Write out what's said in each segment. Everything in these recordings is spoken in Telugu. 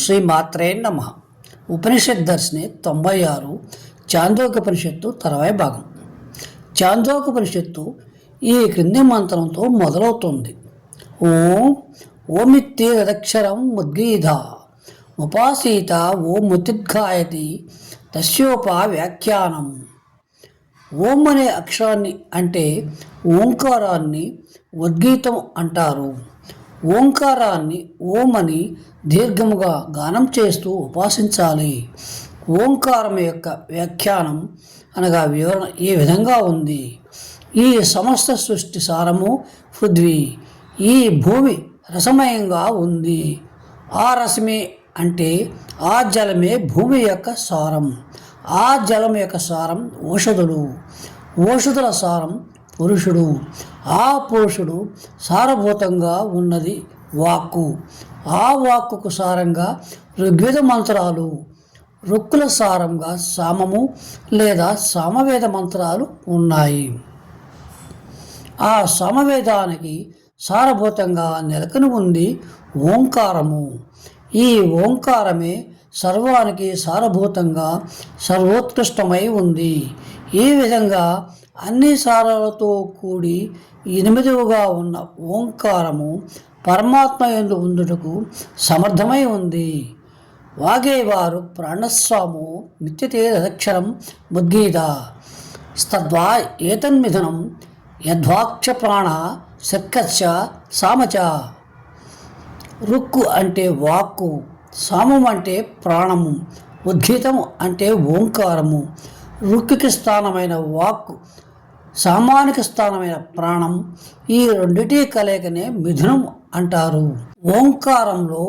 శ్రీ మాత్రే నమః. ఉపనిషత్ దర్శిని 96 చాందోగ్యోపనిషత్తు 60 భాగం. చాందోగ్యోపనిషత్తు ఈ క్రింది మంత్రంతో మొదలవుతుంది. ఓం ఓమిత్యేదక్షరం ముద్గీధ ఉపాసీత ఓం ముతిద్ఘాయతి తస్యోపా వ్యాఖ్యానం. ఓం అనే అక్షరాన్ని అంటే ఓంకారాన్ని ఉద్గీతం అంటారు. ఓంకారాన్ని ఓం అని దీర్ఘముగా గానం చేస్తూ ఉపాసించాలి. ఓంకారం యొక్క వ్యాఖ్యానం అనగా వివరణ ఈ విధంగా ఉంది. ఈ సమస్త సృష్టి సారము పృథ్వీ. ఈ భూమి రసమయంగా ఉంది. ఆ రసమే అంటే ఆ జలమే భూమి యొక్క సారం. ఆ జలం యొక్క సారం ఓషధులు. ఓషధుల సారం పురుషుడు. ఆ పురుషుడు సారభూతంగా ఉన్నది వాక్కు. ఆ వాక్కుకు సారంగా ఋగ్వేద మంత్రాలు, రుక్కుల సారంగా సామము లేదా సామవేద మంత్రాలు ఉన్నాయి. ఆ సామవేదానికి సారభూతంగా నెలకొని ఉంది ఓంకారము. ఈ ఓంకారమే సర్వానికి సారభూతంగా సర్వోత్కృష్టమై ఉంది. ఈ విధంగా అన్ని సారాలతో కూడి 8గా ఉన్న ఓంకారము పరమాత్మ యందు ఉండుటకు సమర్థమై ఉంది. వాగేవారు ప్రాణస్వాము మిత్యతేదక్షరం ముద్గీత స్తద్వా ఏతన్మిథునం యద్వాక్ష ప్రాణ శర్కచ్చ సామచ. రుక్కు అంటే వాక్కు, సామం అంటే ప్రాణము, ఉద్గీతము అంటే ఓంకారము. రుక్కుకి స్థానమైన వాక్కు, సామానిక స్థానమైన ప్రాణం, ఈ రెండిటి కలయికనే మిథునం అంటారు. ఓంకారంలో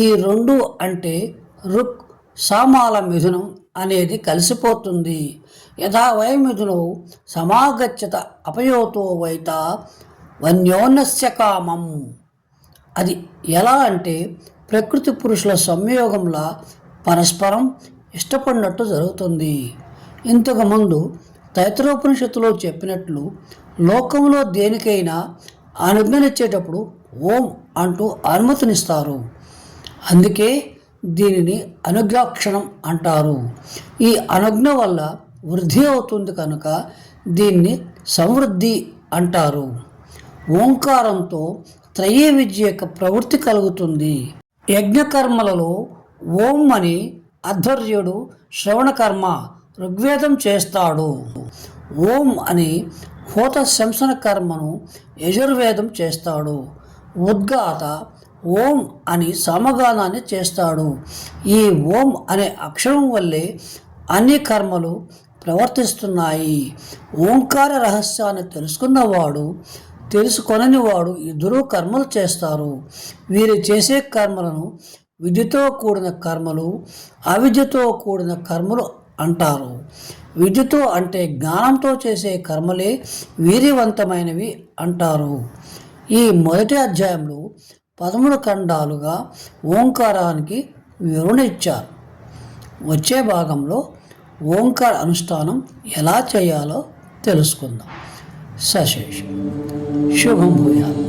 ఈ రెండు అంటే రుక్ సామాల మిథునం అనేది కలిసిపోతుంది. యథా వై మిథునో సమాగచ్చత అపయోతో వైత వన్యోన్నస్య కామం. అది ఎలా అంటే ప్రకృతి పురుషుల సంయోగంలా పరస్పరం ఇష్టపడినట్టు జరుగుతుంది. ఇంతకుముందు తైత్రోపనిషత్తులో చెప్పినట్లు లోకంలో దేనికైనా అనుజ్ఞనిచ్చేటప్పుడు ఓం అంటూ అనుమతినిస్తారు. అందుకే దీనిని అనుజ్ఞాక్షణం అంటారు. ఈ అనుజ్ఞ వల్ల వృద్ధి అవుతుంది కనుక దీన్ని సంవృద్ధి అంటారు. ఓంకారంతో త్రయీ విద్య యొక్క ప్రవృత్తి కలుగుతుంది. యజ్ఞకర్మలలో ఓం అని అధ్వర్యుడు శ్రవణకర్మ ఋగ్వేదం చేస్తాడు. ఓం అని హోత శంసన కర్మను యజుర్వేదం చేస్తాడు. ఉద్గాత ఓం అని సమగానాన్ని చేస్తాడు. ఈ ఓం అనే అక్షరం వల్లే అన్ని కర్మలు ప్రవర్తిస్తున్నాయి. ఓంకార రహస్యాన్ని తెలుసుకున్నవాడు, తెలుసుకొనని వాడు ఇద్దరూ కర్మలు చేస్తారు. వీరు చేసే కర్మలను విద్యతో కూడిన కర్మలు, అవిద్యతో కూడిన కర్మలు అంటారు. విద్యతో అంటే జ్ఞానంతో చేసే కర్మలే వీర్యవంతమైనవి అంటారు. ఈ మొదటి అధ్యాయంలో 13 ఖండాలుగా ఓంకారానికి వివరణ ఇచ్చారు. వచ్చే భాగంలో ఓంకార అనుష్ఠానం ఎలా చేయాలో తెలుసుకుందాం. సశేషం. శుభం భూయాత్.